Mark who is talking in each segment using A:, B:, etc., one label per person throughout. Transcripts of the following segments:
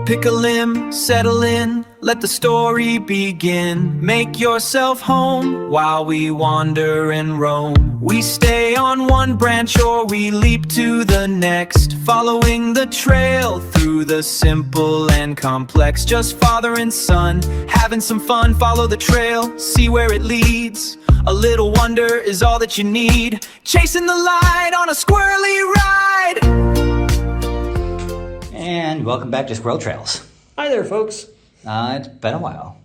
A: Pick a limb, settle in, let the story begin. Make yourself home while we wander and roam. We stay on one branch or we leap to the next, following the trail through the simple and complex. Just father and son, having some fun. Follow the trail, see where it leads. A little wonder is all that you need. Chasing the light on a squirrely ride.
B: And welcome back to Squirrel Trails.
C: Hi there, folks.
B: It's been a while.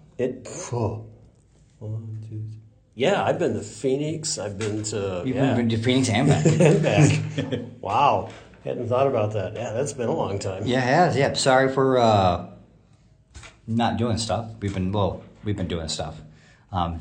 C: Yeah, I've been to Phoenix. I've been to...
B: You've been to Phoenix and back.
C: And back. Wow. Hadn't thought about that. Yeah, that's been a long time.
B: Yeah, it has. Yeah, sorry for not doing stuff. We've been doing stuff.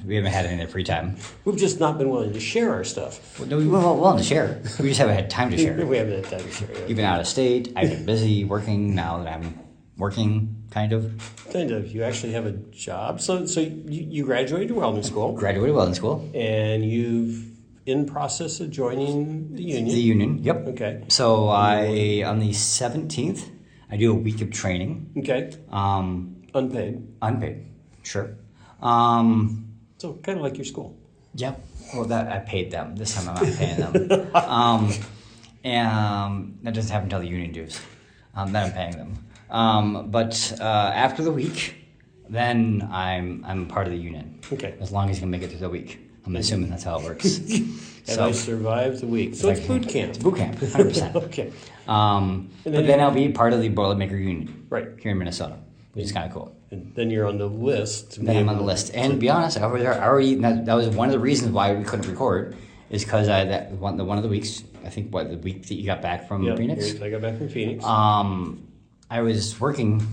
B: We haven't had any free time.
C: We've just not been willing to share our stuff.
B: Well, no, we were willing to share. We just haven't had time to share.
C: We haven't had time to share. Yeah.
B: You've been out of state. I've been busy working. Now that I'm working, kind of.
C: Kind of. You actually have a job. So you graduated welding school.
B: Graduated welding school.
C: And you've in process of joining the union.
B: The union, yep.
C: Okay.
B: So on the 17th, I do a week of training.
C: Okay. Unpaid.
B: Unpaid, sure.
C: So kind of like your school.
B: Yep. Well, that I paid them. This time I'm not paying them. And that doesn't happen until the union dues. Then I'm paying them. But after the week, then I'm part of the union.
C: Okay.
B: As long as you can make it through the week. I'm assuming that's how it works.
C: I survived the week. So it's boot camp.
B: It's boot camp, 100%.
C: Okay.
B: But then I'll be part of the Boilermakers Union.
C: Right.
B: Here in Minnesota, which is kind of cool.
C: And then you're on the list.
B: Then I'm on the list. And to be honest, that was one of the reasons why we couldn't record, is because one of the weeks, I think the week that you got back from Phoenix.
C: I got back from Phoenix.
B: I was working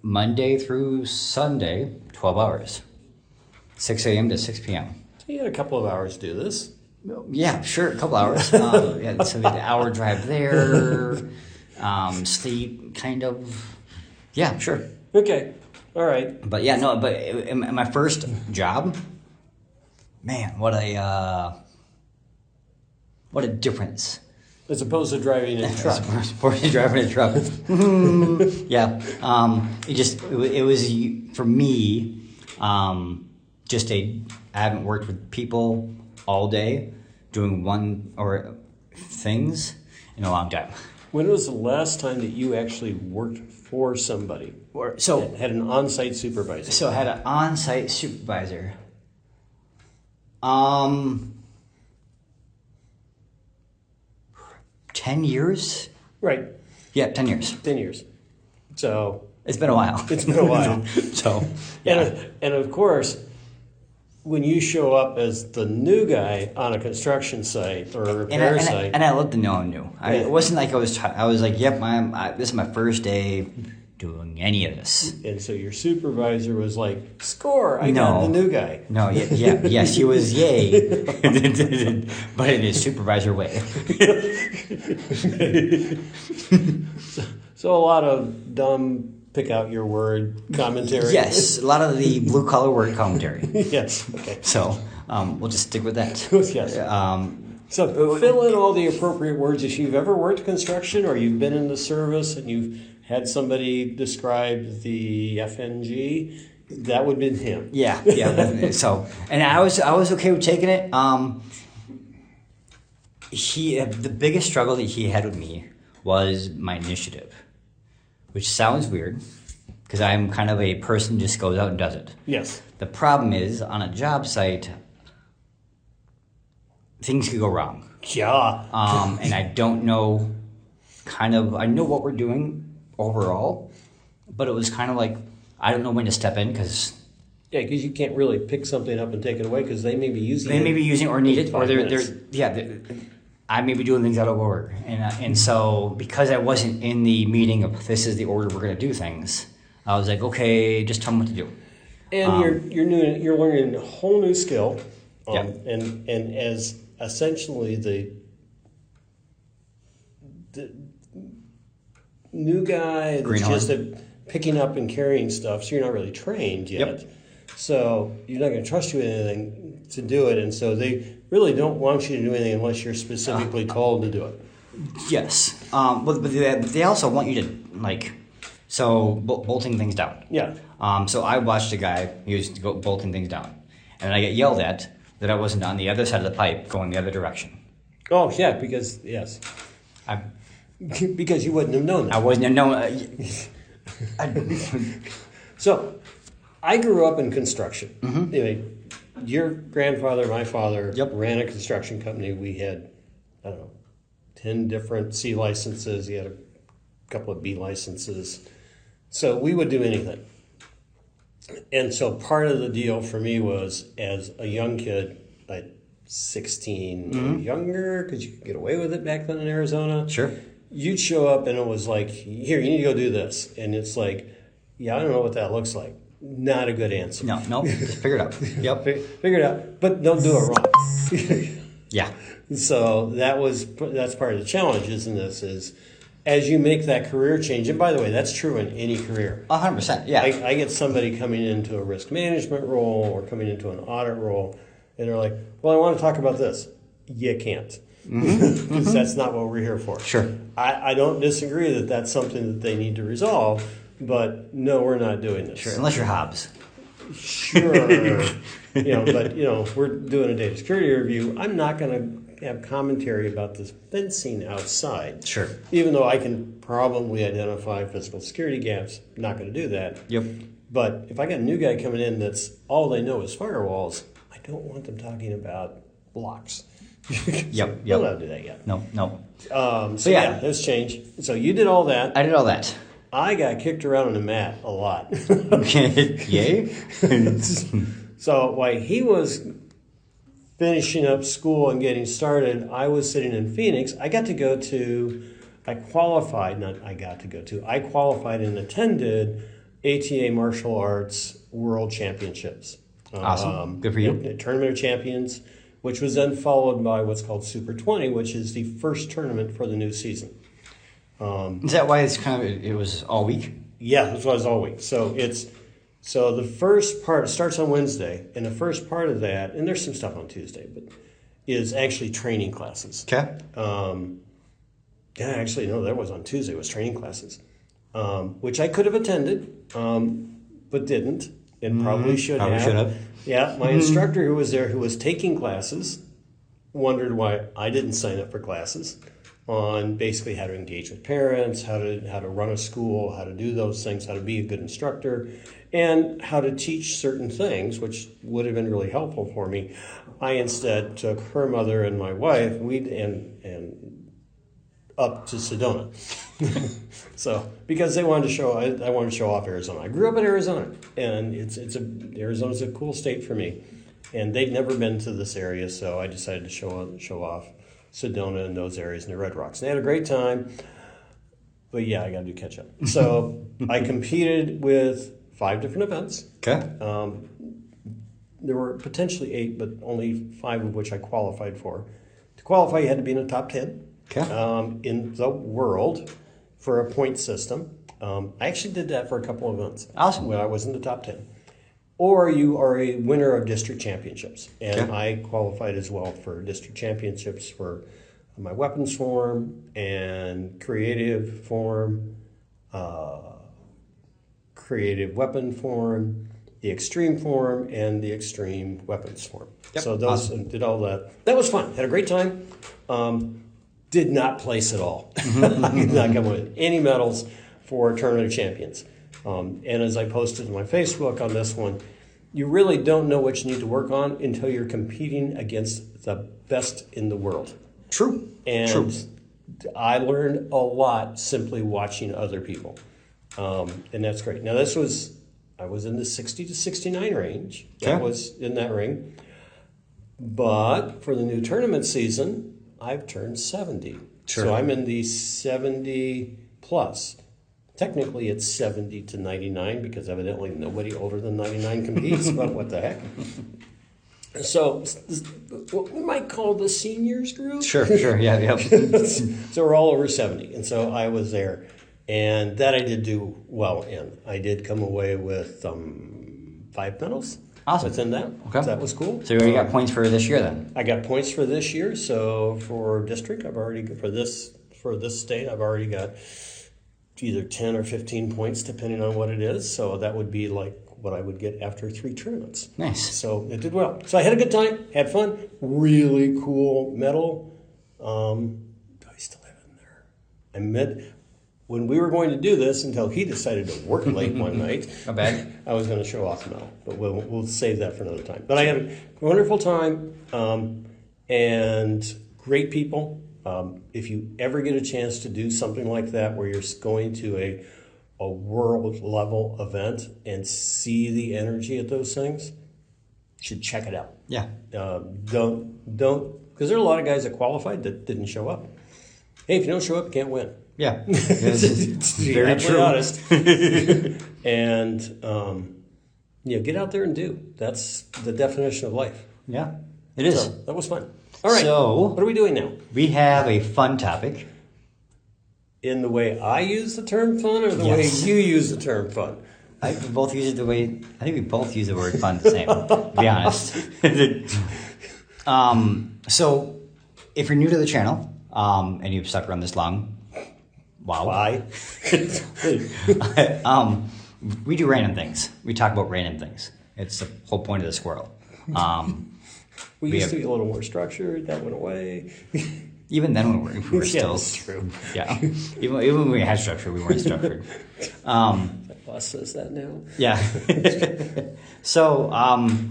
B: Monday through Sunday, 12 hours. 6 a.m. to 6 p.m.
C: So you had a couple of hours to do this.
B: Yeah, sure, a couple hours. So we had the hour drive there, sleep, kind of. Yeah, sure.
C: Okay, all right.
B: But yeah, no, but in my first job, man, what a difference.
C: As opposed to driving a truck.
B: As opposed to driving a truck. Yeah, it was for me. I haven't worked with people all day doing one or things in a long time.
C: When was the last time that you actually worked for somebody? Had an on-site supervisor?
B: So I had an on-site supervisor. 10 years?
C: Right.
B: Yeah, 10 years.
C: 10 years. So...
B: It's been a while.
C: It's been a while.
B: So, yeah.
C: And of course, when you show up as the new guy on a construction site or a repair site...
B: And I let them know I'm new. It wasn't like I was like, yep, this is my first day doing any of this.
C: And so your supervisor was like, score, I got the new guy.
B: No, yes, he was yay, but in his supervisor way.
C: So a lot of dumb... pick out your word commentary.
B: Yes, a lot of the blue collar word commentary.
C: Yes. Okay.
B: So we'll just stick with that.
C: Yes. So fill in all the appropriate words. If you've ever worked construction or you've been in the service and you've had somebody describe the FNG, that would have been him.
B: Yeah. So, and I was okay with taking it. The biggest struggle that he had with me was my initiative. Which sounds weird, because I'm kind of a person who just goes out and does it.
C: Yes.
B: The problem is, on a job site, things could go wrong.
C: Yeah.
B: And I don't know, I know what we're doing overall, but it was kind of like, I don't know when to step in, because...
C: Yeah, because you can't really pick something up and take it away, because they may be using it.
B: They may be using it or need it, or I may be doing things out of order, and so because I wasn't in the meeting of this is the order we're going to do things, I was like, okay, just tell them what to do.
C: And you're learning a whole new skill,
B: Yep.
C: and as essentially the new guy that's just picking up and carrying stuff, so you're not really trained yet.
B: Yep.
C: So you're not going to trust you with anything to do it, and so they really don't want you to do anything unless you're specifically told to do it.
B: Yes, but they also want you to So bolting things down.
C: Yeah.
B: So I watched a guy, he was bolting things down. And I get yelled at that I wasn't on the other side of the pipe going the other direction.
C: Oh, yeah, because, yes. Because you wouldn't have known that.
B: I wasn't known.
C: So, I grew up in construction.
B: Mm-hmm.
C: Anyway, your grandfather, my father,
B: Yep.
C: ran a construction company. We had, 10 different C licenses. He had a couple of B licenses. So we would do anything. And so part of the deal for me was, as a young kid, like 16 or younger, because you could get away with it back then in Arizona.
B: Sure.
C: You'd show up and it was like, here, you need to go do this. And it's like, yeah, I don't know what that looks like. Not a good answer.
B: No, just figure it out. Yep.
C: Figure it out, but don't do it wrong.
B: Yeah.
C: So that's part of the challenge, isn't this? Is as you make that career change, and by the way, that's true in any career.
B: 100%. Yeah.
C: I get somebody coming into a risk management role or coming into an audit role, and they're like, "Well, I want to talk about this." You can't, because that's not what we're here for.
B: Sure.
C: I don't disagree that that's something that they need to resolve, but no, we're not doing this.
B: Sure. Unless you're Hobbs.
C: Sure. But we're doing a data security review. I'm not going to have commentary about this fencing outside.
B: Sure.
C: Even though I can probably identify physical security gaps, not going to do that.
B: Yep.
C: But if I got a new guy coming in that's all they know is firewalls, I don't want them talking about blocks.
B: Yep.
C: We're not do that yet.
B: No.
C: So yeah, there's change. So you did all that.
B: I did all that.
C: I got kicked around on the mat a lot.
B: Yay.
C: So while he was finishing up school and getting started, I was sitting in Phoenix. I qualified and attended ATA Martial Arts World Championships.
B: Awesome. Good for you.
C: Tournament of Champions, which was then followed by what's called Super 20, which is the first tournament for the new season.
B: Is that why it was all week?
C: Yeah, that's what it was all week. So the first part starts on Wednesday, and the first part of that, and there's some stuff on Tuesday, but is actually training classes.
B: Okay.
C: Actually, no, that was on Tuesday. It was training classes, which I could have attended, but didn't, and probably should have. Yeah, my instructor who was there, who was taking classes, wondered why I didn't sign up for classes on basically how to engage with parents, how to run a school, how to do those things, how to be a good instructor, and how to teach certain things, which would have been really helpful for me. I instead took her mother and my wife, and up to Sedona. So because I wanted to show off Arizona. I grew up in Arizona, and Arizona's a cool state for me, and they'd never been to this area, so I decided to show off Sedona and those areas near Red Rocks. And they had a great time, but yeah, I got to do catch up. So I competed with 5 different events.
B: Okay.
C: There were potentially 8, but only 5 of which I qualified for. To qualify, you had to be in the top 10 in the world for a point system. I actually did that for a couple of events.
B: Awesome.
C: When I was in the top 10. Or you are a winner of district championships. And I qualified as well for district championships for my weapons form and creative form, creative weapon form, the extreme form, and the extreme weapons form.
B: Yep.
C: So those did all that. That was fun. Had a great time. Did not place at all. I did not come with any medals for Tournament of Champions. And as I posted on my Facebook on this one, you really don't know what you need to work on until you're competing against the best in the world.
B: True.
C: And I learned a lot simply watching other people. And that's great. Now I was in the 60 to 69 range. That was in that ring. But for the new tournament season, I've turned 70. Sure. So I'm in the 70 plus. Technically, it's 70 to 99 because evidently nobody older than 99 competes, but what the heck. So what we might call the seniors group.
B: Sure, yeah.
C: So we're all over 70, and so I was there. And that I did do well in. I did come away with 5 medals.
B: Awesome.
C: Within that.
B: Okay.
C: So that was cool.
B: So you already got points for this year then?
C: I got points for this year. So for district, for this state, I've already got either 10 or 15 points, depending on what it is. So that would be like what I would get after 3 tournaments.
B: Nice.
C: So it did well. So I had a good time, had fun. Really cool metal. Do I still have it in there? I met when we were going to do this until he decided to work late one night.
B: Not bad.
C: I was going to show off the metal, but we'll save that for another time. But I had a wonderful time and great people. If you ever get a chance to do something like that where you're going to a world level event and see the energy at those things, you should check it out.
B: Yeah.
C: Don't because there are a lot of guys that qualified that didn't show up. Hey, if you don't show up, you can't win.
B: Yeah. It's very true.
C: Honest. And get out there and do. That's the definition of life.
B: Yeah, it is.
C: So that was fun. All right.
B: So
C: what are we doing now?
B: We have a fun topic.
C: In the way I use the term fun, or the
B: Yes.
C: way you use the term fun?
B: We both use it the way. I think we both use the word fun the same. To be honest. So, if you're new to the channel and you've stuck around this long, wow.
C: Why?
B: We do random things. We talk about random things. It's the whole point of the squirrel.
C: We used to be a little more structured. That went away.
B: Even then, we were still.
C: That's true.
B: Yeah. Even when we had structure, we weren't structured.
C: My boss says that now.
B: Yeah. So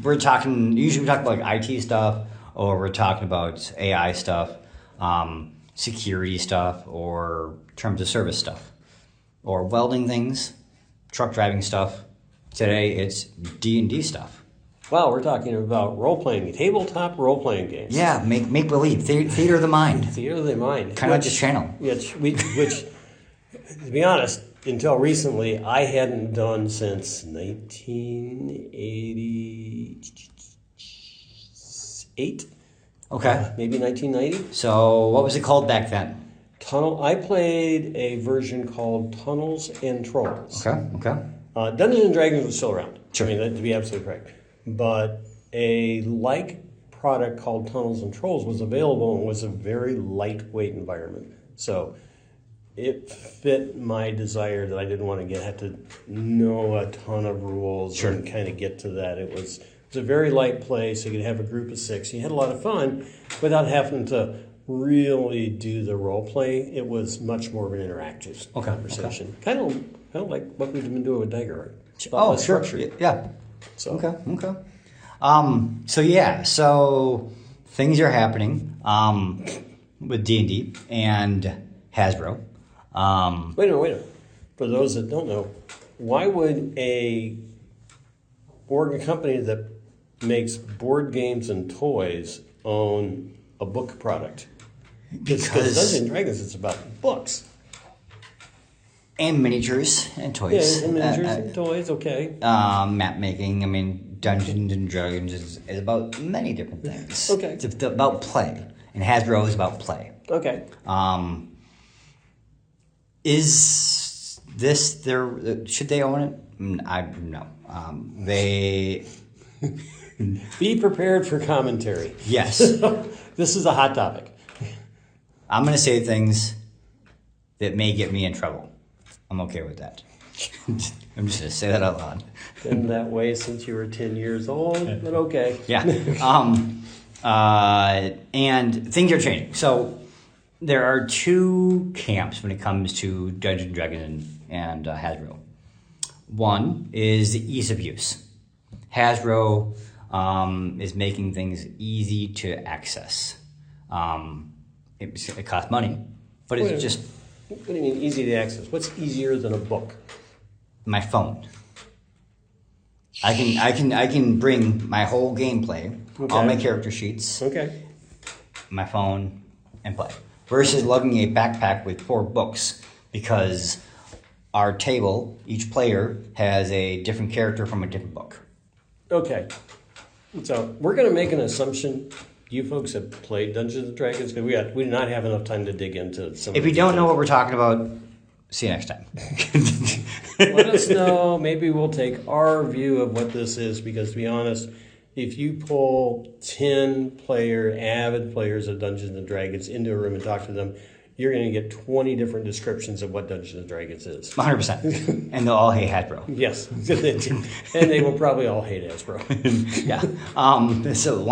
B: we're talking. Usually, we talk about like IT stuff, or we're talking about AI stuff, security stuff, or terms of service stuff, or welding things, truck driving stuff. Today, it's D&D stuff.
C: Wow, we're talking about role-playing, tabletop role-playing games.
B: Yeah, make believe, theater of the mind.
C: Theater of the mind.
B: Kind of like this channel.
C: Which, to be honest, until recently, I hadn't done since 1988.
B: Okay.
C: Maybe 1990.
B: So, what was it called back then?
C: I played a version called Tunnels and Trolls.
B: Okay.
C: Dungeons and Dragons was still around.
B: Sure.
C: I mean, that, to be absolutely correct. But a product called Tunnels and Trolls was available and was a very lightweight environment. So it fit my desire that I didn't want to have to know a ton of rules and kind of get to that. It was a very light play, so you could have a group of 6. You had a lot of fun without having to really do the role play. It was much more of an interactive conversation. Kind of like what we've been doing with Dagger Art.
B: Oh, sure. Yeah.
C: So.
B: Okay. So things are happening with D&D and Hasbro.
C: Wait a minute. For those that don't know, why would a company that makes board games and toys own a book product? Because Dungeons and Dragons, it's about books.
B: And miniatures and toys.
C: Yeah, and miniatures and toys, okay.
B: Map making. I mean, Dungeons and Dragons is about many different things.
C: Okay.
B: It's about play. And Hasbro is about play.
C: Okay.
B: Is this their... Should they own it? No. They...
C: Be prepared for commentary.
B: Yes.
C: This is a hot topic.
B: I'm going to say things that may get me in trouble. I'm okay with that. I'm just going to say that out loud.
C: Been that way since you were 10 years old, but okay.
B: Yeah. And things are changing. So there are 2 camps when it comes to Dungeons and Dragons and Hasbro. One is the ease of use. Hasbro is making things easy to access. It costs money, but it's just...
C: What do you mean easy to access? What's easier than a book?
B: My phone. I can bring my whole gameplay, all my character sheets, my phone, and play. Versus lugging a backpack with 4 books, because our table, each player has a different character from a different book.
C: Okay. So we're going to make an assumption. You folks have played Dungeons and Dragons, because we do not have enough time to dig into some.
B: If we don't know what we're talking about, see you next time.
C: Let us know. Maybe we'll take our view of what this is, because to be honest, if you pull 10 avid players of Dungeons and Dragons into a room and talk to them, you're going to get 20 different descriptions of what Dungeons and Dragons is.
B: 100%. And they'll all hate Hasbro.
C: Yes. And they will probably all hate Hasbro.
B: Yeah. So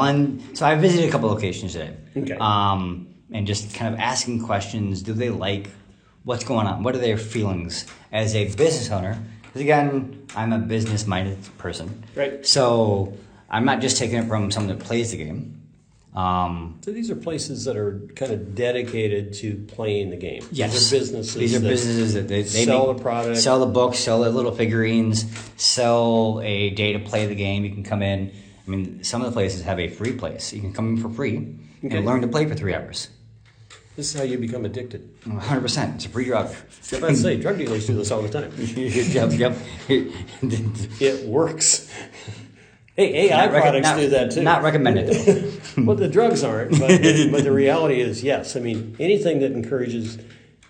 B: I visited a couple locations today.
C: Okay.
B: And just kind of asking questions. Do they like what's going on? What are their feelings as a business owner? Because again, I'm a business-minded person.
C: Right.
B: So I'm not just taking it from someone that plays the game.
C: So these are places that are kind of dedicated to playing the game.
B: Yes.
C: These are businesses.
B: These are businesses that they
C: sell
B: make,
C: the product,
B: sell the books, sell the little figurines, sell a day to play the game. You can come in. I mean, some of the places have a free place. You can come in for free and learn to play for 3 hours.
C: This is how you become addicted.
B: 100%. It's a free drug.
C: I say, drug dealers do this all the time.
B: Yep.
C: It works. Hey, AI products do that too.
B: Not recommended.
C: Well, the drugs aren't, but the reality is, yes. I mean, anything that encourages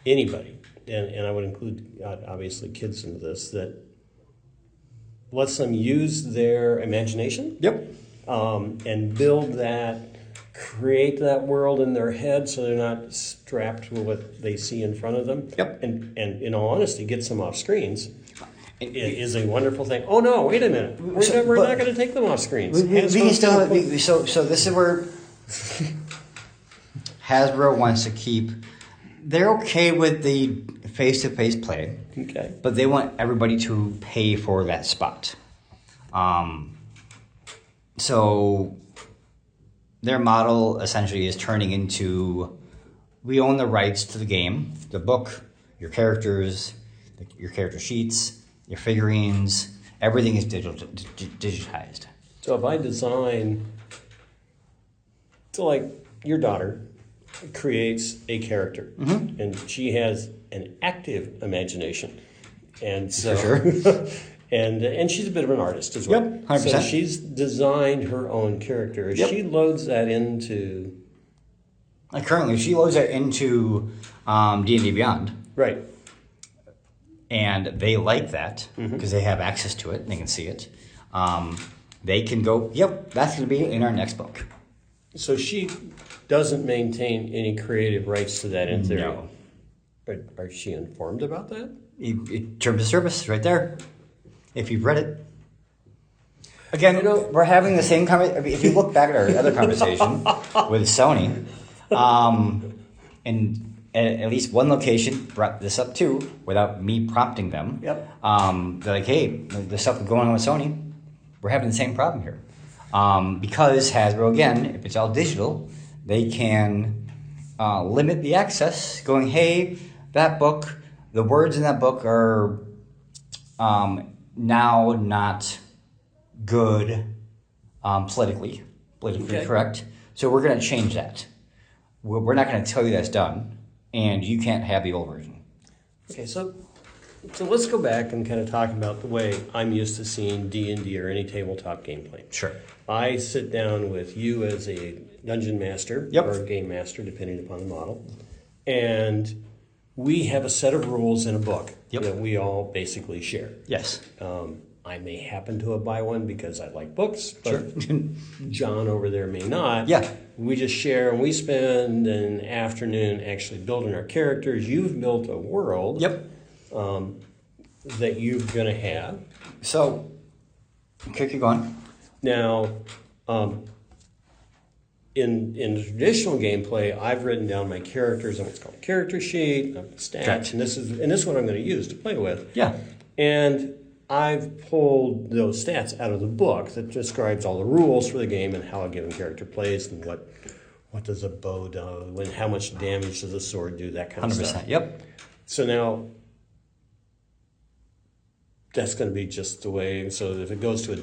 C: anybody, and I would include, obviously, kids into this, that lets them use their imagination.
B: Yep.
C: And build that, create that world in their head so they're not strapped with what they see in front of them.
B: Yep.
C: And in all honesty, gets them off screens. It is a wonderful thing. Oh no! Wait a minute. We're not going to take them off screens.
B: We can still. So this is where Hasbro wants to keep. They're okay with the face-to-face play.
C: Okay.
B: But they want everybody to pay for that spot. So their model essentially is turning into: we own the rights to the game, the book, your characters, your character sheets. Your figurines, everything is digitized.
C: So if I design, so like your daughter creates a character, and she has an active imagination, and so
B: For sure.
C: and she's a bit of an artist as well.
B: Yep, 100%.
C: So she's designed her own character.
B: Yep.
C: She loads that into.
B: Like currently, she loads that into D&D Beyond.
C: Right.
B: And they like that because they have access to it and they can see it. They can go, yep, that's going to be in our next book.
C: So she doesn't maintain any creative rights to that in theory.
B: No.
C: Are she informed about that?
B: Terms of service right there, if you've read it. Again, we're having the same conversation. If you look back at our other conversation with Sony, and at least one location brought this up too, without me prompting them.
C: Yep.
B: They're like, hey, the stuff going on with Sony, we're having the same problem here. Because Hasbro, again, if it's all digital, they can limit the access, going, hey, that book, the words in that book are now not good politically
C: Okay.
B: correct. So we're going to change that. We're not going to tell you that's done. And you can't have the old version.
C: Okay, so let's go back and kind of talk about the way I'm used to seeing D&D or any tabletop gameplay.
B: Sure.
C: I sit down with you as a dungeon master or a game master, depending upon the model, and we have a set of rules in a book that we all basically share.
B: Yes.
C: I may happen to buy one because I like books, but John over there may not.
B: Yeah.
C: We just share and we spend an afternoon actually building our characters. You've built a world that you're going to have.
B: So, keep going.
C: Now, in traditional gameplay, I've written down my characters on what's called a character sheet, stats,
B: Correct.
C: and this is what I'm going to use to play with.
B: Yeah.
C: And I've pulled those stats out of the book that describes all the rules for the game and how a given character plays and what does a bow do and how much damage does a sword do, that kind of
B: 100%.
C: stuff.
B: Yep.
C: So now that's going to be just the way. So if it goes to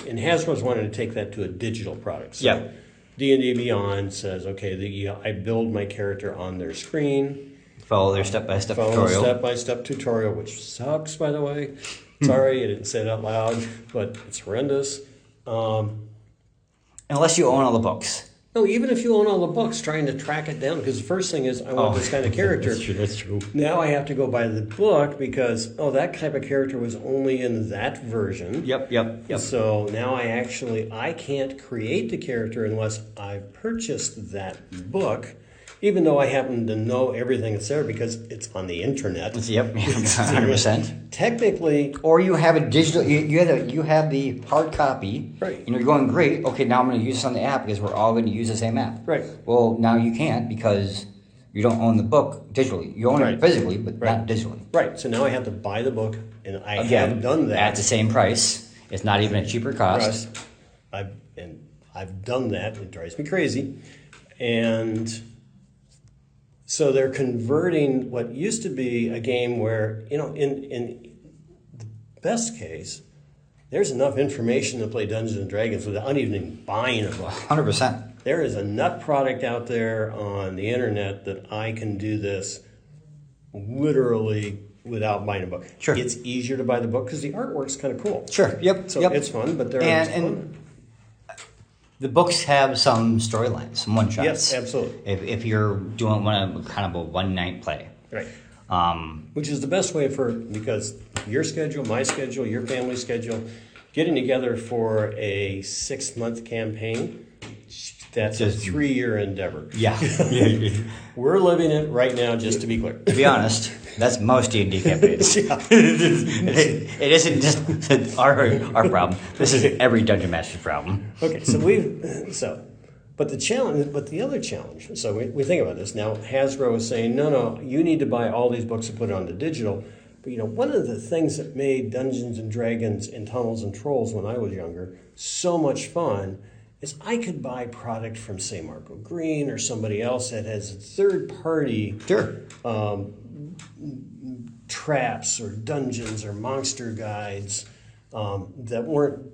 C: and Hasbro's wanted to take that to a digital product. So D&D Beyond says, okay, I build my character on their screen.
B: Follow their step-by-step tutorial.
C: Step-by-step tutorial, which sucks, by the way. Sorry, I didn't say it out loud, but it's horrendous.
B: Unless you own all the books.
C: No, even if you own all the books, trying to track it down, because the first thing is, I want this kind of character.
B: That's true.
C: Now I have to go buy the book because, that type of character was only in that version.
B: Yep.
C: So now I can't create the character unless I've purchased that book. Even though I happen to know everything that's there because it's on the internet.
B: Yep, 100%.
C: Technically,
B: or you have a digital. You have the hard copy.
C: Right.
B: And you're going, great. Okay, now I'm going to use this on the app because we're all going to use the same app.
C: Right.
B: Well, now you can't because you don't own the book digitally. You own it physically, but not digitally.
C: Right. So now I have to buy the book, and I have done that
B: at the same price. It's not even a cheaper cost.
C: I've done that. It drives me crazy, and so they're converting what used to be a game where, in the best case, there's enough information to play Dungeons and Dragons without even buying a book.
B: 100%.
C: There is enough product out there on the internet that I can do this literally without buying a book.
B: Sure.
C: It's easier to buy the book because the artwork's kind of cool.
B: Sure. Yep.
C: So it's fun, but
B: and the books have some storylines, some one shots.
C: Yes, absolutely.
B: If you're doing kind of a one night play,
C: right? Which is the best way because your schedule, my schedule, your family schedule, getting together for a 6-month campaign. That's a 3-year endeavor.
B: Yeah.
C: We're living it right now, just to be clear.
B: To be honest, that's most D&D campaigns. It isn't just our problem. This is every Dungeon Master's problem.
C: Okay, but the other challenge, so we think about this. Now, Hasbro is saying, no, you need to buy all these books and put it onto digital. But, one of the things that made Dungeons and Dragons and Tunnels and Trolls when I was younger so much fun is I could buy product from, say, Marco Green or somebody else that has third-party traps or dungeons or monster guides that weren't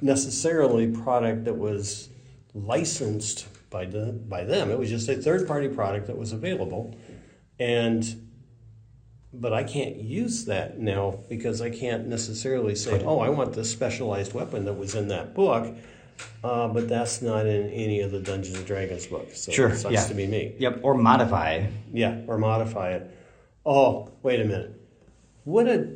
C: necessarily product that was licensed by them. It was just a third-party product that was available. But I can't use that now because I can't necessarily say, I want this specialized weapon that was in that book. But that's not in any of the Dungeons and Dragons books. So
B: sure,
C: it sucks to be me.
B: Yep, or modify.
C: Yeah, or modify it. Oh, wait a minute. Would a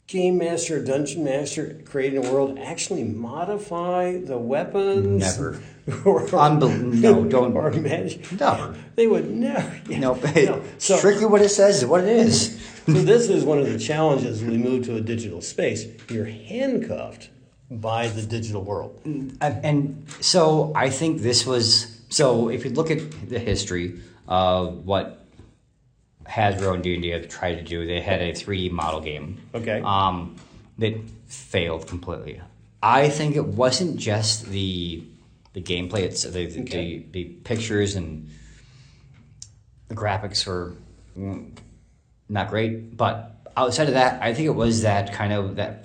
C: game master or dungeon master creating a world actually modify the weapons?
B: Never.
C: No,
B: don't.
C: Or magic?
B: Never.
C: They would never. Yeah.
B: No. Strictly what it says is what it is.
C: So this is one of the challenges when we move to a digital space. You're handcuffed by the digital world.
B: And so I think this was, so if you look at the history of what Hasbro and D&D have tried to do, they had a 3D model game.
C: Okay.
B: That failed completely. I think it wasn't just the gameplay, it's the pictures and the graphics were not great, but outside of that, I think it was that kind of that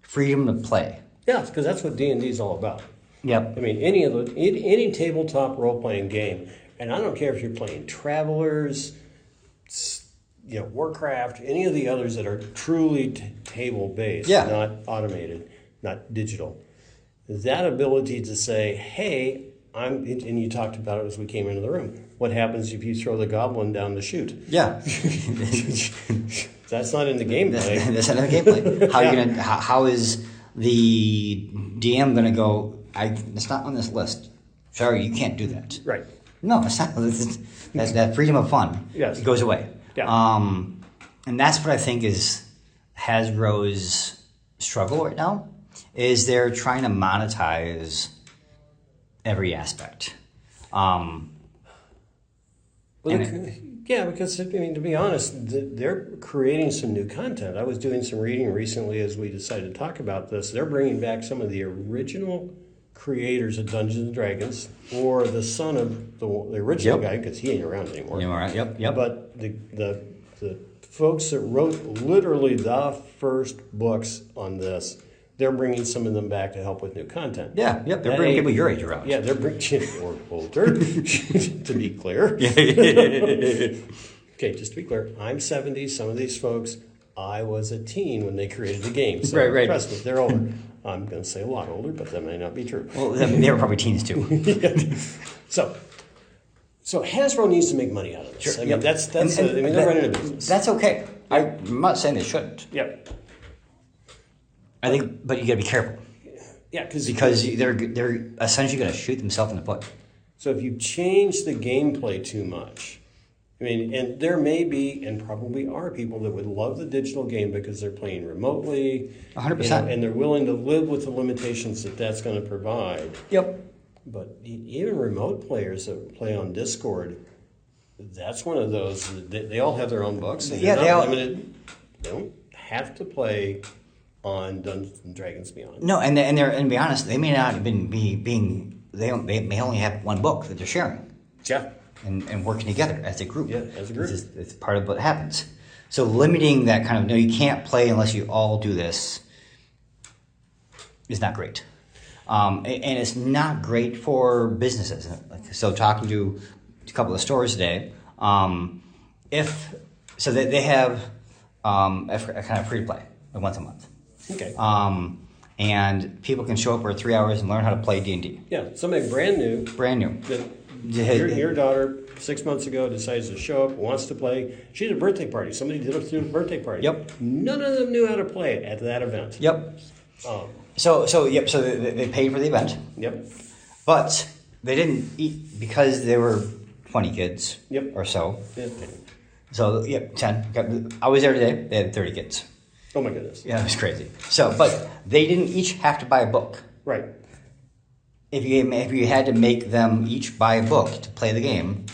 B: freedom to play.
C: Yeah, because that's what D&D is all about.
B: Yep.
C: I mean, any tabletop role-playing game, and I don't care if you're playing Travelers, Warcraft, any of the others that are truly table-based, not automated, not digital. That ability to say, hey, and you talked about it as we came into the room. What happens if you throw the goblin down the chute?
B: Yeah.
C: That's not in the gameplay.
B: That's not in the gameplay. How is the DM gonna go? It's not on this list. Sorry, you can't do that.
C: Right.
B: No, it's not. That freedom of fun.
C: Yes.
B: It goes away.
C: Yeah.
B: And that's what I think is Hasbro's struggle right now. Is they're trying to monetize every aspect.
C: Because to be honest, they're creating some new content. I was doing some reading recently as we decided to talk about this. They're bringing back some of the original creators of Dungeons and Dragons, or the son of the original guy, because he ain't around anymore.
B: Yep.
C: But the folks that wrote literally the first books on this, they're bringing some of them back to help with new content.
B: Yeah, yep. They're bringing people your age around.
C: Yeah, they're bringing or older, to be clear. Okay, just to be clear, I'm 70. Some of these folks, I was a teen when they created the game. So
B: right.
C: Trust me, they're older. I'm going to say a lot older, but that may not be true.
B: Well, they were probably teens too.
C: Yeah. So Hasbro needs to make money out of this.
B: Sure.
C: I mean, they're running a business.
B: That's okay. I'm not saying they shouldn't.
C: Yep.
B: I think, but you got to be careful.
C: Yeah,
B: because they're essentially going to shoot themselves in the foot.
C: So if you change the gameplay too much, I mean, and there may be, and probably are, people that would love the digital game because they're playing remotely.
B: 100%.
C: And they're willing to live with the limitations that that's going to provide.
B: Yep.
C: But even remote players that play on Discord, that's one of those, they all have their own books. And
B: Yeah,
C: they're
B: they
C: not
B: all
C: limited. They don't have to play on Dungeons and Dragons Beyond.
B: No, and to be honest, they may not even be being. They may only have one book that they're sharing.
C: Yeah.
B: And working together as a group.
C: Yeah, as a group.
B: It's part of what happens. So limiting that kind of, no, you can't play unless you all do this is not great. And it's not great for businesses. So talking to a couple of stores today, they have a kind of free to play once a month.
C: Okay.
B: And people can show up for 3 hours and learn how to play D&D.
C: Yeah, somebody brand new.
B: Brand new.
C: Your daughter 6 months ago decides to show up, wants to play. She did a birthday party. Somebody did a birthday party.
B: Yep.
C: None of them knew how to play it at that event.
B: Yep. So they paid for the event.
C: Yep.
B: But they didn't eat because there were 20 kids.
C: Yep.
B: Or so.
C: Yep.
B: So 10. I was there today. They had 30 kids.
C: Oh my goodness.
B: Yeah, it was crazy. So, but they didn't each have to buy a book.
C: Right.
B: If you had to make them each buy a book to play the game,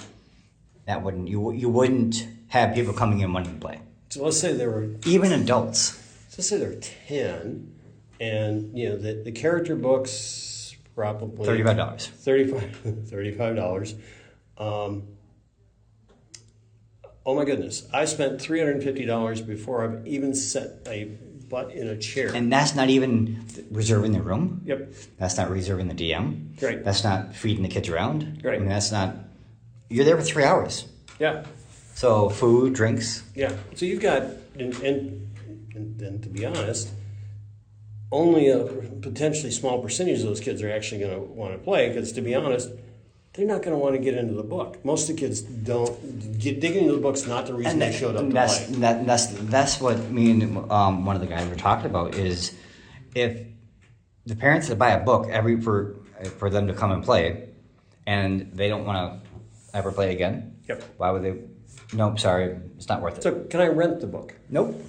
B: that you wouldn't have people coming in wanting to play.
C: So let's say there were
B: even adults.
C: So let's say there were 10, and the character books probably
B: $35.
C: $35. Oh my goodness! I spent $350 before I've even set a butt in a chair.
B: And that's not even reserving the room.
C: Yep.
B: That's not reserving the DM.
C: Right.
B: That's not feeding the kids around.
C: Right.
B: I mean, that's not. You're there for 3 hours.
C: Yeah.
B: So food, drinks.
C: Yeah. So you've got, and to be honest, only a potentially small percentage of those kids are actually going to want to play. Because to be honest, they're not going to want to get into the book. Most of the kids don't digging into the book's not the reason they showed up to play.
B: That's what me and one of the guys were talking about is if the parents that buy a book for them to come and play, and they don't want to ever play again.
C: Yep.
B: Why would they? Nope, sorry, it's not worth it.
C: So can I rent the book?
B: Nope.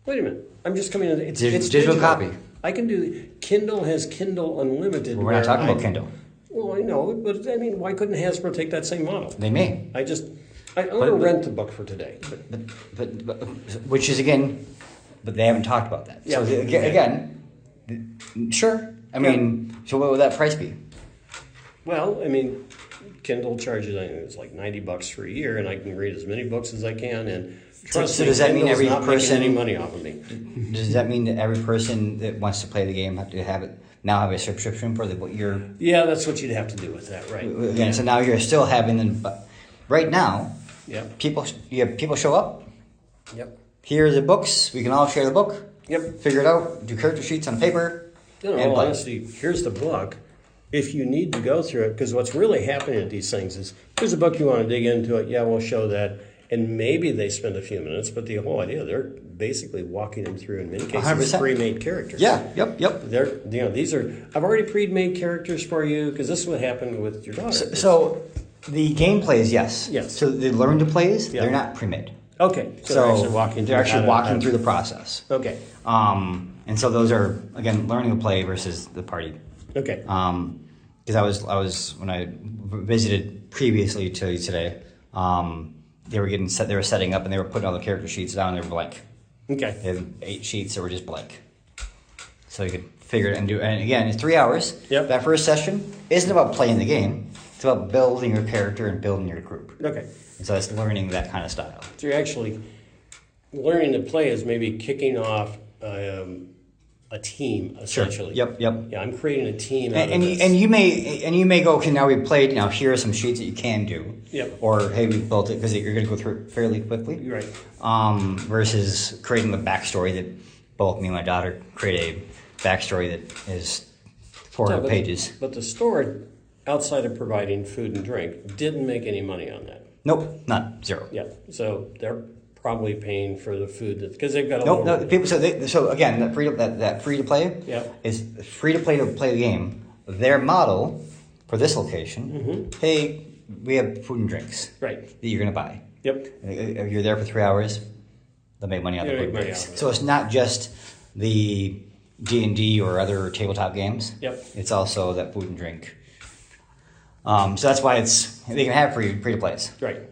C: Wait a minute. I'm just coming in. It's
B: digital copy.
C: I can do. Kindle has Kindle Unlimited.
B: We're not talking about Kindle.
C: Well, I know, but I mean, why couldn't Hasbro take that same model?
B: They may.
C: I'm going to rent the book for today.
B: But which is again, but they haven't talked about that.
C: Yeah.
B: So again, sure. I mean, so what would that price be?
C: Well, I mean, Kindle charges, I think it's like $90 for a year, and I can read as many books as I can. And trust me,
B: does that mean
C: Kindle's
B: every
C: not
B: person
C: making any money off of me?
B: Does that mean that every person that wants to play the game have to have a subscription for what you're?
C: Yeah, that's what you'd have to do with that, right?
B: Again, so now you're still having them. But right now, people show up.
C: Yep.
B: Here are the books. We can all share the book.
C: Yep.
B: Figure it out. Do character sheets on paper.
C: In all honesty, here's the book. If you need to go through it, because what's really happening at these things is, here's a book you want to dig into it. Yeah, we'll show that. And maybe they spend a few minutes, but the whole idea, they're basically walking them through, in many cases,
B: 100%.
C: pre-made characters.
B: Yeah, yep.
C: These are, I've already pre-made characters for you, because this is what happened with your daughter.
B: So the gameplay is yes.
C: Yes.
B: So the learn to plays, they're not pre-made.
C: Okay. So they're actually
B: walking through the process.
C: Okay.
B: And so those are, again, learning to play versus the party.
C: Okay.
B: Because I was when I visited previously to you today, they were setting up and they were putting all the character sheets down and they were blank.
C: Okay.
B: They had 8 sheets that were just blank. So you could figure it and do. And again, it's 3 hours.
C: Yep.
B: That first session isn't about playing the game. It's about building your character and building your group.
C: Okay.
B: And so it's learning that kind of style.
C: So you're actually learning to play is maybe kicking off a team, essentially.
B: Sure. Yep.
C: Yeah, I'm creating a team.
B: And you may go, okay, now we played. Now here are some sheets that you can do.
C: Yep.
B: Or hey, we built it because you're going to go through it fairly quickly.
C: You're right.
B: Versus creating the backstory that both me and my daughter create a backstory that is 400 pages.
C: But the store, outside of providing food and drink, didn't make any money on that.
B: Nope, not zero.
C: Yeah. So they're probably paying for the food because they've got a
B: Nope,
C: little...
B: no. People. So again, that free to play
C: Yeah.
B: is free to play the game. Their model for this location, hey, we have food and drinks
C: Right.
B: that you're going to buy.
C: Yep.
B: If you're there for 3 hours, they'll make money on the food and drinks. So it's not just the D&D or other tabletop games.
C: Yep.
B: It's also that food and drink. So that's why they can have free to plays.
C: Right.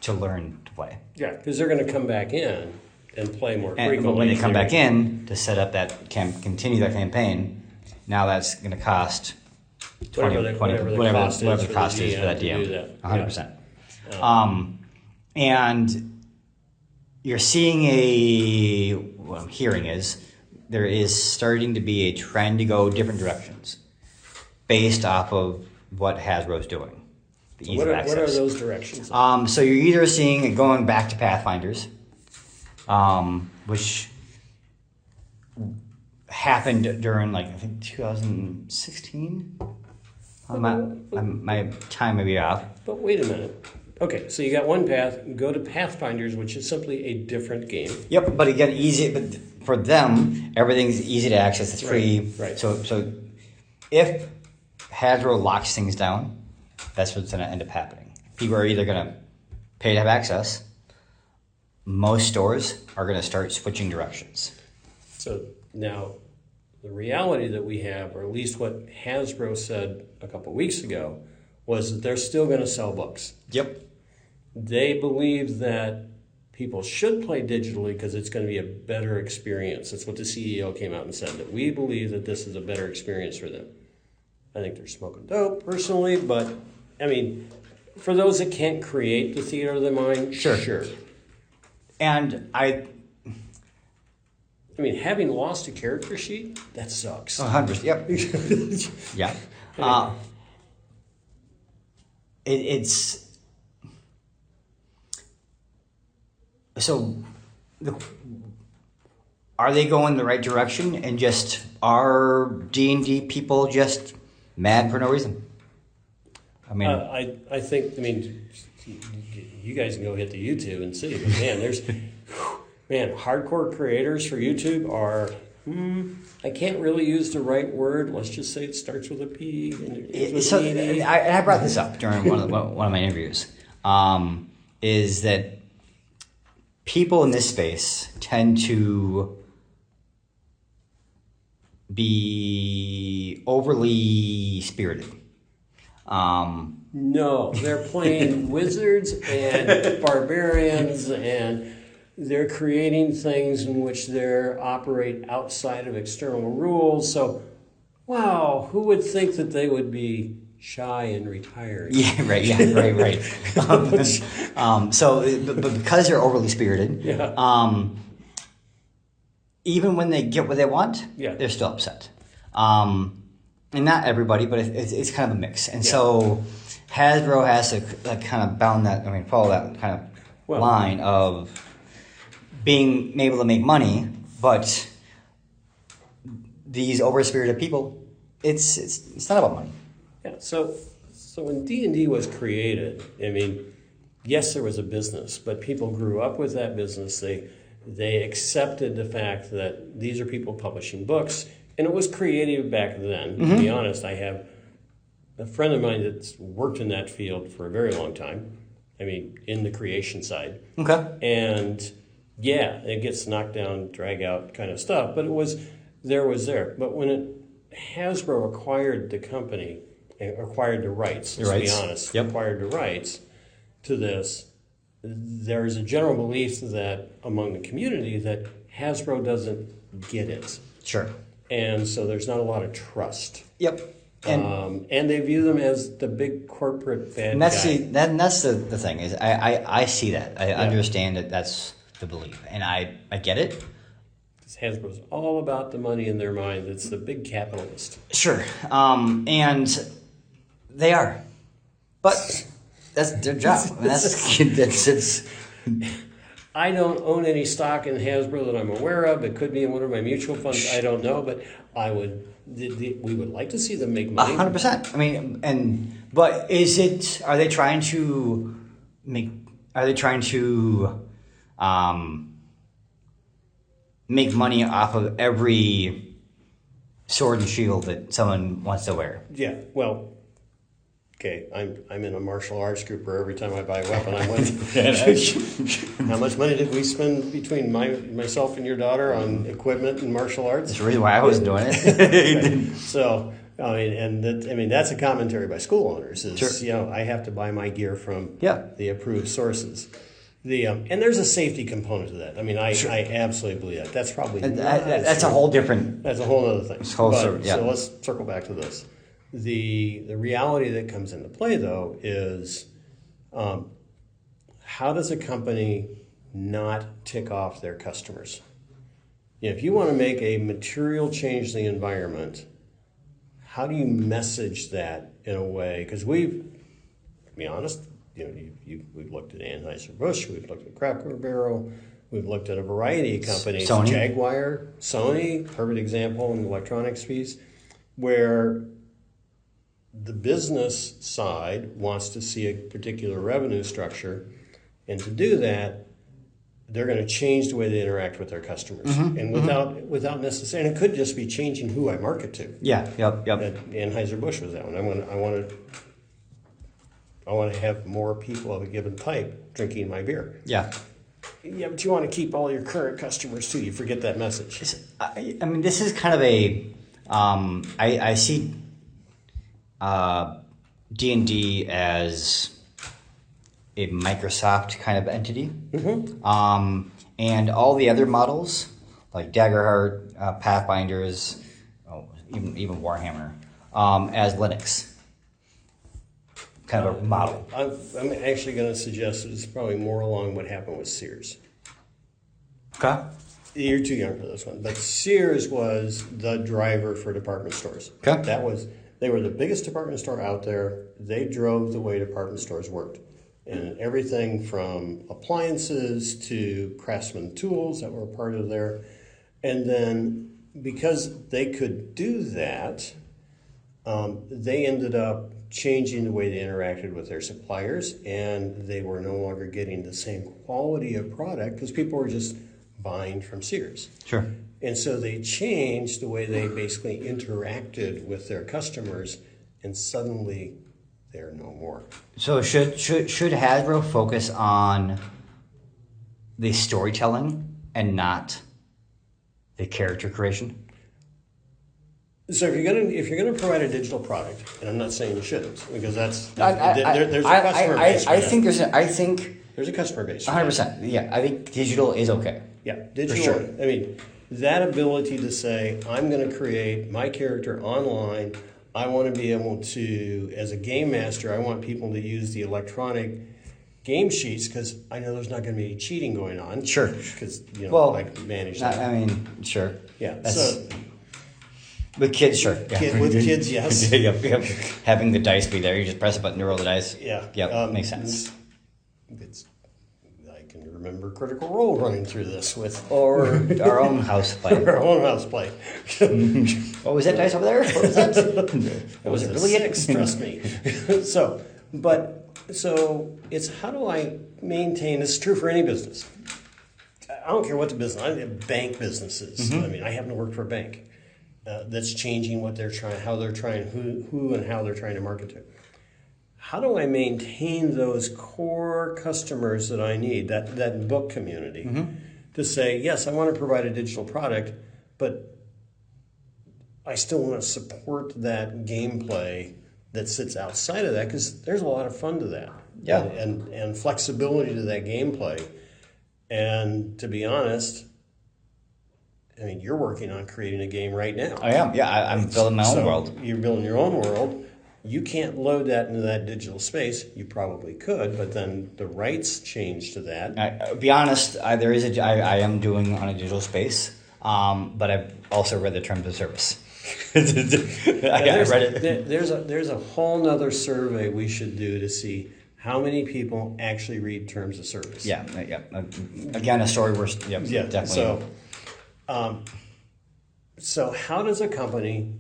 B: To learn to play.
C: Yeah, because they're going to come back in and play more
B: And
C: frequently.
B: when they come back in to set up that continue that campaign, now that's going to cost
C: Whatever the cost is
B: for that
C: to do
B: DM.
C: that.
B: 100%. And you're seeing what I'm hearing is there is starting to be a trend to go different directions based off of what Hasbro's doing. The ease of access.
C: What are those directions?
B: So you're either seeing it going back to Pathfinders, which happened during I think 2016. My time may be off.
C: But wait a minute. Okay, so you got one path. Go to Pathfinders, which is simply a different game.
B: Yep, but again, easy. But for them, everything's easy to access. It's free.
C: Right.
B: So if Hasbro locks things down, that's what's going to end up happening. People are either going to pay to have access. Most stores are going to start switching directions.
C: So now, the reality that we have, or at least what Hasbro said a couple weeks ago, was that they're still going to sell books.
B: Yep.
C: They believe that people should play digitally because it's going to be a better experience. That's what the CEO came out and said, that we believe that this is a better experience for them. I think they're smoking dope, personally, but, I mean, for those that can't create the theater of the mind, sure.
B: And I
C: mean, having lost a character sheet, that sucks.
B: 100%. Yep. Yeah. It's so. Are they going the right direction? And just are D&D people just mad for no reason? I mean,
C: I think. I mean, you guys can go hit the YouTube and see. But man, hardcore creators for YouTube are. I can't really use the right word. Let's just say it starts with a P.
B: And I brought this up during one of my interviews. Is that people in this space tend to be overly spirited.
C: No, they're playing wizards and barbarians, and they're creating things in which they operate outside of external rules. So, wow, who would think that they would be shy and retired?
B: Yeah, right. Yeah, right. But because they're overly spirited, even when they get what they want, they're still upset. And not everybody, but it's kind of a mix. And so Hasbro has to kind of follow that kind of line of being able to make money, but these overspirited people, it's not about money.
C: Yeah. So when D&D was created, I mean, yes, there was a business, but people grew up with that business. They accepted the fact that these are people publishing books, and it was creative back then. To be honest, I have a friend of mine that's worked in that field for a very long time. I mean, in the creation side. Okay. And yeah, it gets knocked down, drag out kind of stuff, but it was there. But when Hasbro acquired the company, acquired the rights, let's be honest, acquired the rights to this, there's a general belief that among the community that Hasbro doesn't get it.
B: Sure.
C: And so there's not a lot of trust.
B: Yep.
C: And they view them as the big corporate bad guy.
B: That's the thing is I see that. I understand that that's the belief, and I get it.
C: Hasbro's all about the money in their mind. It's the big capitalist.
B: Sure, and they are, but that's their job. I mean, that's
C: I don't own any stock in Hasbro that I'm aware of. It could be in one of my mutual funds. I don't know, but we would like to see them make money.
B: 100%. I mean, but is it? Are they trying to make? Are they trying to make money off of every sword and shield that someone wants to wear?
C: Yeah. Well, okay, I'm in a martial arts group where every time I buy a weapon, I went, how much money did we spend between myself and your daughter on equipment and martial arts?
B: That's the reason why I was doing it.
C: So, that's a commentary by school owners. Is
B: Sure.
C: I have to buy my gear from
B: Yeah.
C: the approved sources. And there's a safety component to that. I mean, I absolutely believe that. That's probably
B: That's a whole different.
C: that's a whole other thing.
B: So
C: let's circle back to this. The reality that comes into play, though, is how does a company not tick off their customers? If you want to make a material change in the environment, how do you message that in a way? Because to be honest, we've looked at Anheuser-Busch, we've looked at Cracker Barrel, we've looked at a variety of companies,
B: Sony.
C: Jaguar, Sony, perfect example in the electronics piece, where the business side wants to see a particular revenue structure, and to do that, they're going to change the way they interact with their customers, and without necessarily, and it could just be changing who I market to.
B: Yeah. Yep.
C: And Anheuser-Busch was that one. I want to have more people of a given type drinking my beer.
B: Yeah.
C: Yeah, but you want to keep all your current customers too. You forget that message.
B: This is kind of a. I see D&D as a Microsoft kind of entity, and all the other models like Daggerheart, Pathfinders, even Warhammer, as Linux. Kind of a model.
C: I'm actually going to suggest that it's probably more along what happened with Sears.
B: Okay.
C: You're too young for this one, but Sears was the driver for department stores.
B: Okay.
C: They were the biggest department store out there. They drove the way department stores worked, and everything from appliances to Craftsman tools that were a part of there. And then because they could do that, they ended up changing the way they interacted with their suppliers, and they were no longer getting the same quality of product because people were just buying from Sears.
B: Sure.
C: And so they changed the way they basically interacted with their customers, and suddenly they're no more.
B: So should Hasbro focus on the storytelling and not the character creation?
C: So if you're gonna provide a digital product, and I'm not saying you shouldn't, because there's a customer base.
B: I think
C: there's a customer base.
B: 100%. Yeah, I think digital is okay.
C: Yeah, digital.
B: For sure.
C: I mean, that ability to say, I'm going to create my character online. I want to be able to, as a game master, I want people to use the electronic game sheets because I know there's not going to be any cheating going on.
B: Sure.
C: Because I can manage
B: that.
C: that.
B: Sure.
C: Yeah.
B: With kids, sure. Yeah.
C: With kids, yes.
B: Yep. Having the dice be there, you just press a button to roll the dice.
C: Yeah.
B: Yep. Makes sense.
C: I can remember Critical Role running through this
B: or our own house play.
C: Our own house play.
B: What was that dice over there? What was that?
C: Was it really 6? Trust me. So it's how do I maintain? This is true for any business. I don't care what the business. I have bank businesses. I mean, I happen to work for a bank that's changing what they're trying, how they're trying, who and how they're trying to market to. How do I maintain those core customers that I need, that book community, to say, yes, I want to provide a digital product, but I still want to support that gameplay that sits outside of that, because there's a lot of fun to that.
B: Yeah.
C: And flexibility to that gameplay. And to be honest, I mean, you're working on creating a game right now.
B: I am. Yeah, I'm building my own world.
C: You're building your own world. You can't load that into that digital space. You probably could, but then the rights change to that.
B: Be honest, I am doing on a digital space, but I've also read the terms of service. I read it.
C: There's a whole nother survey we should do to see how many people actually read terms of service.
B: Yeah. Again, a story worth. Yeah, definitely.
C: So how does a company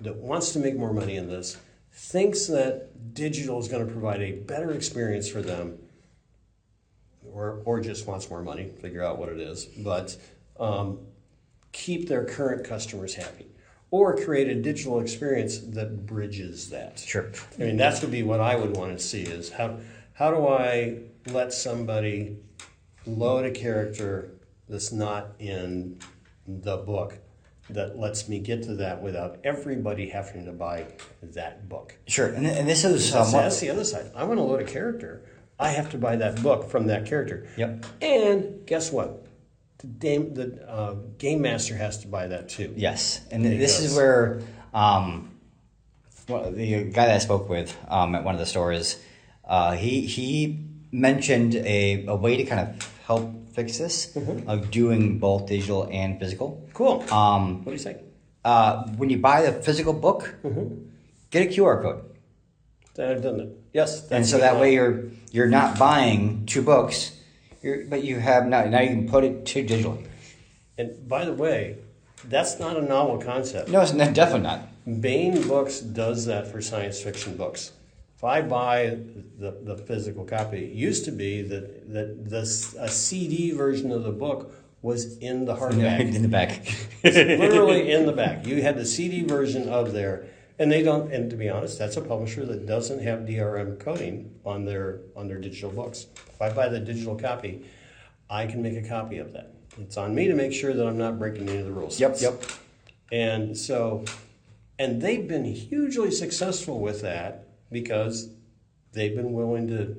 C: that wants to make more money in this thinks that digital is going to provide a better experience for them, or just wants more money, figure out what it is, but keep their current customers happy? or create a digital experience that bridges that.
B: Sure.
C: I mean, that's would be what I would want to see is how do I let somebody load a character that's not in the book that lets me get to that without everybody having to buy that book.
B: Sure, and this is...
C: That's the other side. I want to load a character. I have to buy that book from that character.
B: Yep.
C: And guess what? The game master has to buy that too.
B: Yes, and this is where the guy that I spoke with at one of the stores, he mentioned a way to kind of help fix this, of doing both digital and physical.
C: Cool. What do you say?
B: When you buy the physical book, get a QR code.
C: I've done it. Yes.
B: And so that way you're not buying two books, but you have now you can put it to digitally.
C: And by the way, that's not a novel concept.
B: No, it's definitely not.
C: Bain Books does that for science fiction books. If I buy the physical copy, it used to be that a CD version of the book was in the hardback.
B: In the back.
C: It's literally in the back. You had the CD version of there, and they don't. And to be honest, that's a publisher that doesn't have DRM coding on their digital books. If I buy the digital copy, I can make a copy of that. It's on me to make sure that I'm not breaking any of the rules.
B: Yep.
C: And so, and they've been hugely successful with that because they've been willing to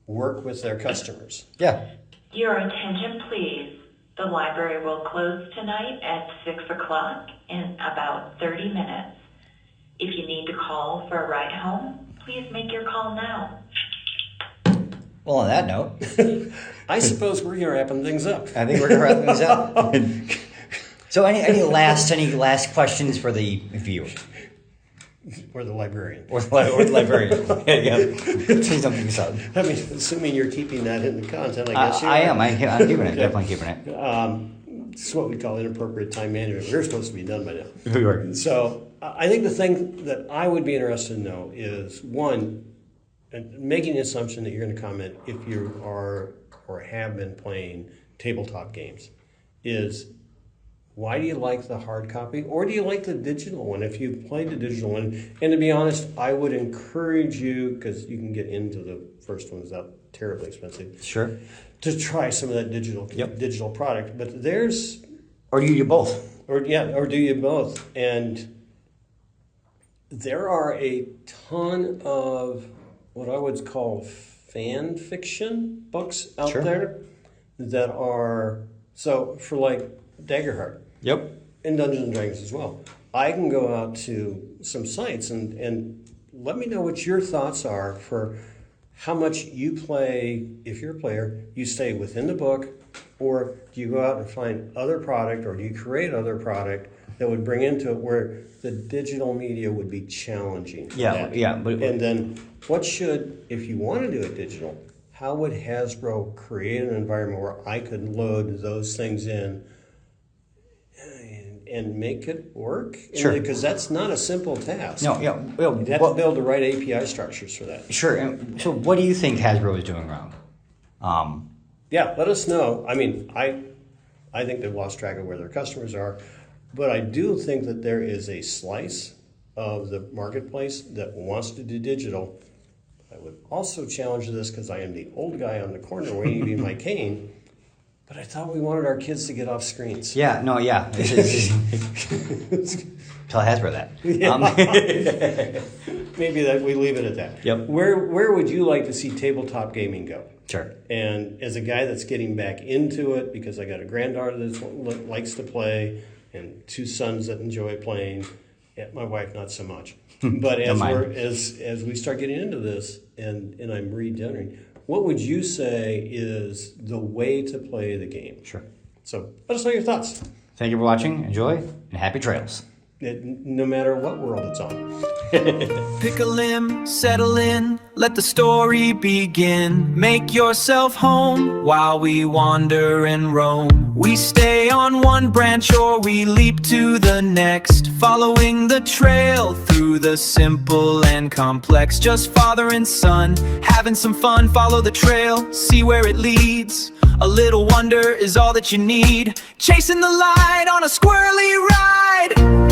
C: work with their customers.
B: Yeah.
D: Your attention, please. The library will close tonight at 6 o'clock in about 30 minutes. If you need to call for a ride home, please make your call now.
B: Well, on that note,
C: I suppose we're wrapping things up.
B: I think we're going to wrap things up. So any last questions for the viewer?
C: Or the librarian.
B: Or the librarian. Yeah. Please don't think so.
C: I mean, assuming you're keeping that in the content, I guess.
B: I am. I'm keeping it. Definitely keeping it.
C: It's what we call inappropriate time management. We're supposed to be done by now.
B: We are.
C: So I think the thing that I would be interested to know is, one, making the assumption that you're going to comment if you are or have been playing tabletop games, is why do you like the hard copy or do you like the digital one if you played the digital one? And to be honest, I would encourage you, because you can get into the first one without terribly expensive.
B: Sure.
C: To try some of that digital product. But there's...
B: Or you do both.
C: Or do you both? And there are a ton of what I would call fan fiction books out there that are... So for like Daggerheart.
B: Yep.
C: And Dungeons and Dragons as well. I can go out to some sites and let me know what your thoughts are for how much you play. If you're a player, you stay within the book, or do you go out and find other product, or do you create other product that would bring into it where the digital media would be challenging?
B: Yeah.
C: And then what should, if you want to do it digital, how would Hasbro create an environment where I could load those things in and make it work?
B: Sure.
C: Because that's not a simple task.
B: No, yeah. Well,
C: You'd have to build the right API structures for that.
B: Sure. And so what do you think Hasbro is doing wrong?
C: Yeah, let us know. I mean, I think they've lost track of where their customers are, but I do think that there is a slice of the marketplace that wants to do digital. I would also challenge this because I am the old guy on the corner waving my cane. But I thought we wanted our kids to get off screens.
B: Yeah, no, yeah. Tell Hasbro that.
C: Maybe that we leave it at that.
B: Yep.
C: Where would you like to see tabletop gaming go?
B: Sure.
C: And as a guy that's getting back into it, because I got a granddaughter that likes to play and two sons that enjoy playing, my wife not so much. But as we start getting into this and I'm regenerating, what would you say is the way to play the game?
B: Sure.
C: So let us know your thoughts.
B: Thank you for watching. Enjoy, and happy trails.
C: No matter what world it's on.
A: Pick a limb, settle in, let the story begin. Make yourself home while we wander and roam. We stay on one branch or we leap to the next, following the trail through the simple and complex. Just father and son, having some fun, follow the trail, see where it leads. A little wonder is all that you need, chasing the light on a squirrely ride.